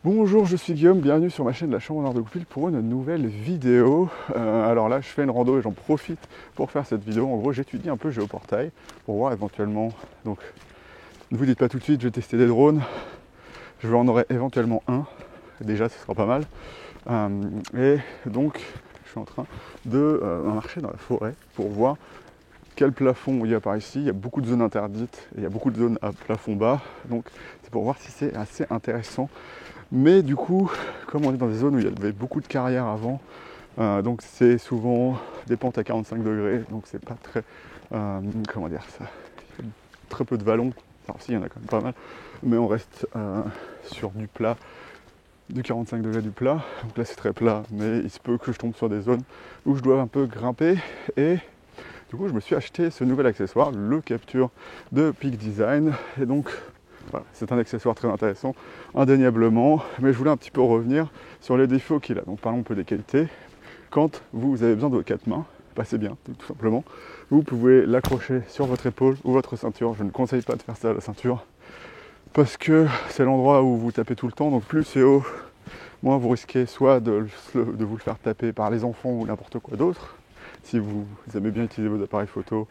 Bonjour, je suis Guillaume, bienvenue sur ma chaîne La Chambre en Art de Goupil pour une nouvelle vidéo. Alors là, je fais une rando et j'en profite pour faire cette vidéo. En gros, j'étudie un peu Géoportail pour voir éventuellement. Donc, ne vous dites pas tout de suite, je vais tester des drones. Je en aurai éventuellement un. Déjà, ce sera pas mal. Et donc, je suis en train de marcher dans la forêt pour voir quel plafond il y a par ici. Il y a beaucoup de zones interdites et il y a beaucoup de zones à plafond bas. Donc, c'est pour voir si c'est assez intéressant. Mais du coup, comme on est dans des zones où il y avait beaucoup de carrières avant, donc c'est souvent des pentes à 45 degrés, donc c'est pas très, comment dire ça, il y a très peu de vallons, alors si, il y en a quand même pas mal, mais on reste sur du plat, du 45 degrés du plat, donc là c'est très plat, mais il se peut que je tombe sur des zones où je dois un peu grimper, et du coup je me suis acheté ce nouvel accessoire, le capture de Peak Design, et donc voilà, c'est un accessoire très intéressant, indéniablement, mais je voulais un petit peu revenir sur les défauts qu'il a. Donc parlons un peu des qualités. Quand vous avez besoin de vos 4 mains, bah c'est bien, tout simplement. Vous pouvez l'accrocher sur votre épaule ou votre ceinture. Je ne conseille pas de faire ça à la ceinture, parce que c'est l'endroit où vous tapez tout le temps, donc plus c'est haut, moins vous risquez soit de vous le faire taper par les enfants ou n'importe quoi d'autre. Si vous aimez bien utiliser vos appareils photo,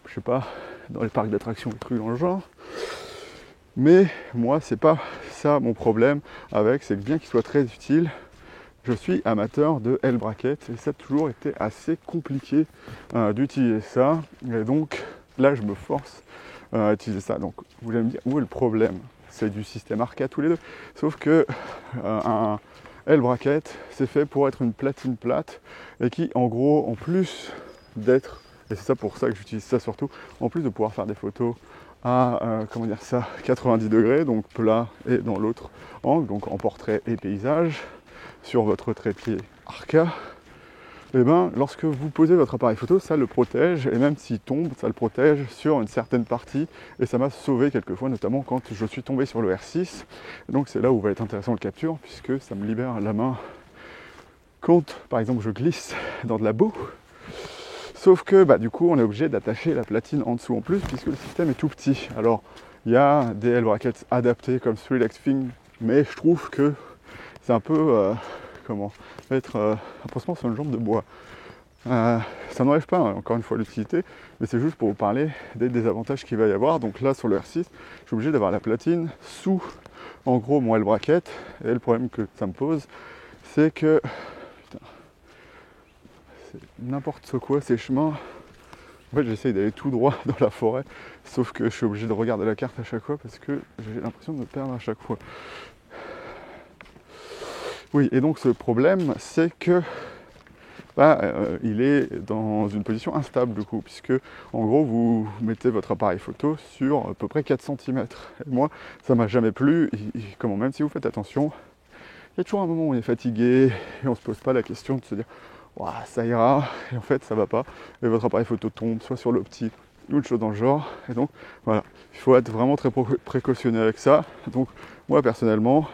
je sais pas, dans les parcs d'attractions ou trucs dans le genre. Mais moi, c'est pas ça mon problème avec, c'est que bien qu'il soit très utile, je suis amateur de L-bracket et ça a toujours été assez compliqué d'utiliser ça. Et donc là, je me force à utiliser ça. Donc vous allez me dire, où est le problème? C'est du système arcade tous les deux. Sauf que un L-bracket, c'est fait pour être une platine plate et qui, en gros, en plus d'être, et c'est ça pour ça que j'utilise ça surtout, en plus de pouvoir faire des photos à comment dire ça, 90 degrés, donc plat et dans l'autre angle, donc en portrait et paysage, sur votre trépied Arca, et ben lorsque vous posez votre appareil photo, ça le protège, et même s'il tombe, ça le protège sur une certaine partie, et ça m'a sauvé quelques fois, notamment quand je suis tombé sur le R6, et donc c'est là où va être intéressant le capture, puisque ça me libère la main quand, par exemple, je glisse dans de la boue. Sauf que du coup on est obligé d'attacher la platine en dessous en plus puisque le système est tout petit. Alors il y a des L-brackets adaptés comme 3Lex Thing, mais je trouve que c'est un peu comment mettre un pansement sur une jambe de bois. Ça n'enlève pas encore une fois l'utilité, mais c'est juste pour vous parler des désavantages qu'il va y avoir. Donc là sur le R6, je suis obligé d'avoir la platine sous en gros mon L-bracket, et le problème que ça me pose, c'est que n'importe quoi ces chemins. En fait, j'essaye d'aller tout droit dans la forêt, sauf que je suis obligé de regarder la carte à chaque fois parce que j'ai l'impression de me perdre à chaque fois. Oui, et donc ce problème, c'est que il est dans une position instable du coup, puisque en gros vous mettez votre appareil photo sur à peu près 4 cm. Et moi, ça m'a jamais plu, comment même si vous faites attention, il y a toujours un moment où on est fatigué et on se pose pas la question de se dire ça ira, et en fait ça va pas, et votre appareil photo tombe soit sur l'optique ou une chose dans le genre, et donc voilà, il faut être vraiment très précautionneux avec ça. Donc moi personnellement,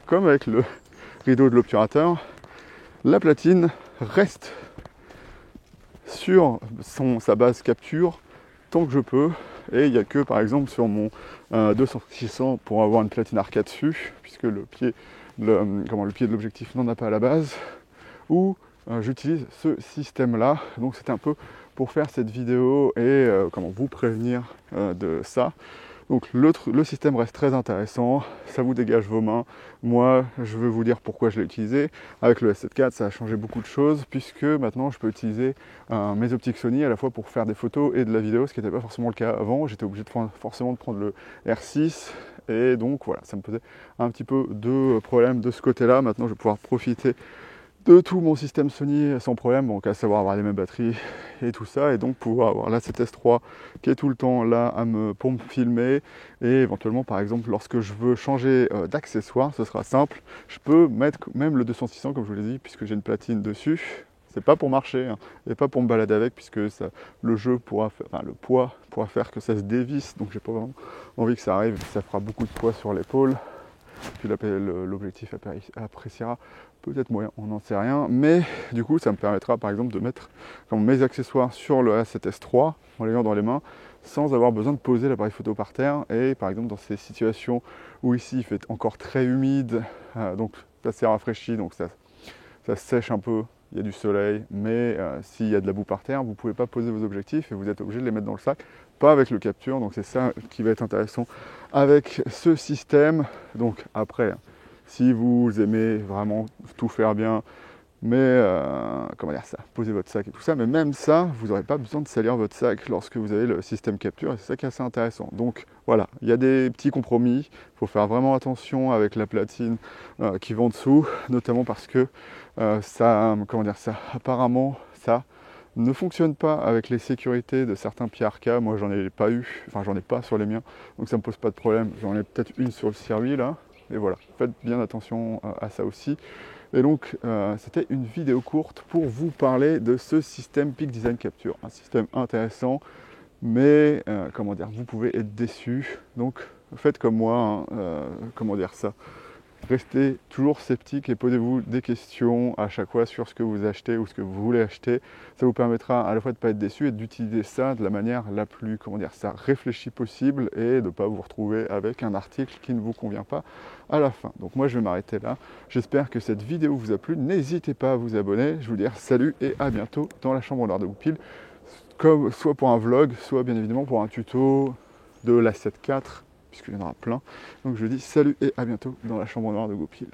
comme avec le rideau de l'obturateur, la platine reste sur sa base capture tant que je peux, et il n'y a que par exemple sur mon 200-600 pour avoir une platine arcade dessus, puisque le pied de l'objectif n'en a pas à la base, ou j'utilise ce système là. Donc c'était un peu pour faire cette vidéo et comment vous prévenir de ça. Donc le système reste très intéressant, ça vous dégage vos mains. Moi, je veux vous dire pourquoi je l'ai utilisé. Avec le S7 IV, ça a changé beaucoup de choses, puisque maintenant je peux utiliser mes optiques Sony à la fois pour faire des photos et de la vidéo, ce qui n'était pas forcément le cas avant. J'étais obligé forcément de prendre le R6, et donc voilà, ça me posait un petit peu de problème de ce côté-là. Maintenant, je vais pouvoir profiter de tout mon système Sony sans problème, donc à savoir avoir les mêmes batteries et tout ça, et donc pouvoir avoir la 7S3 qui est tout le temps là pour me filmer, et éventuellement par exemple lorsque je veux changer d'accessoire, ce sera simple, je peux mettre même le 200-600 comme je vous l'ai dit, puisque j'ai une platine dessus. C'est pas pour marcher, hein, et pas pour me balader avec, puisque le jeu pourra faire, enfin, le poids pourra faire que ça se dévisse, donc j'ai pas vraiment envie que ça arrive, ça fera beaucoup de poids sur l'épaule. Puis l'objectif appréciera peut-être moyen, on n'en sait rien, mais du coup ça me permettra par exemple de mettre mes accessoires sur le A7S3 en l'ayant dans les mains sans avoir besoin de poser l'appareil photo par terre. Et par exemple dans ces situations où ici il fait encore très humide, donc ça s'est rafraîchi, donc ça sèche un peu, il y a du soleil, mais s'il y a de la boue par terre, vous ne pouvez pas poser vos objectifs et vous êtes obligé de les mettre dans le sac, pas avec le capture, donc c'est ça qui va être intéressant avec ce système. Donc après, si vous aimez vraiment tout faire bien, mais comment dire ça, poser votre sac et tout ça, mais même ça, vous n'aurez pas besoin de salir votre sac lorsque vous avez le système capture, et c'est ça qui est assez intéressant. Donc voilà, il y a des petits compromis, il faut faire vraiment attention avec la platine qui va en dessous, notamment parce que ça, comment dire ça, apparemment ça ne fonctionne pas avec les sécurités de certains pieds Arca. Moi j'en ai pas eu, enfin j'en ai pas sur les miens, donc ça me pose pas de problème. J'en ai peut-être une sur le circuit là, et voilà, faites bien attention à ça aussi. Et donc c'était une vidéo courte pour vous parler de ce système Peak Design Capture, un système intéressant, mais comment dire, vous pouvez être déçu. Donc faites comme moi, hein, comment dire ça. Restez toujours sceptique et posez-vous des questions à chaque fois sur ce que vous achetez ou ce que vous voulez acheter. Ça vous permettra à la fois de ne pas être déçu et d'utiliser ça de la manière la plus, comment dire ça, réfléchie possible et de ne pas vous retrouver avec un article qui ne vous convient pas à la fin. Donc moi je vais m'arrêter là. J'espère que cette vidéo vous a plu. N'hésitez pas à vous abonner. Je vous dis salut et à bientôt dans la chambre noire de Goupil, comme soit pour un vlog, soit bien évidemment pour un tuto de la 7.4. puisqu'il y en aura plein. Donc je vous dis salut et à bientôt dans la chambre noire de Goupil.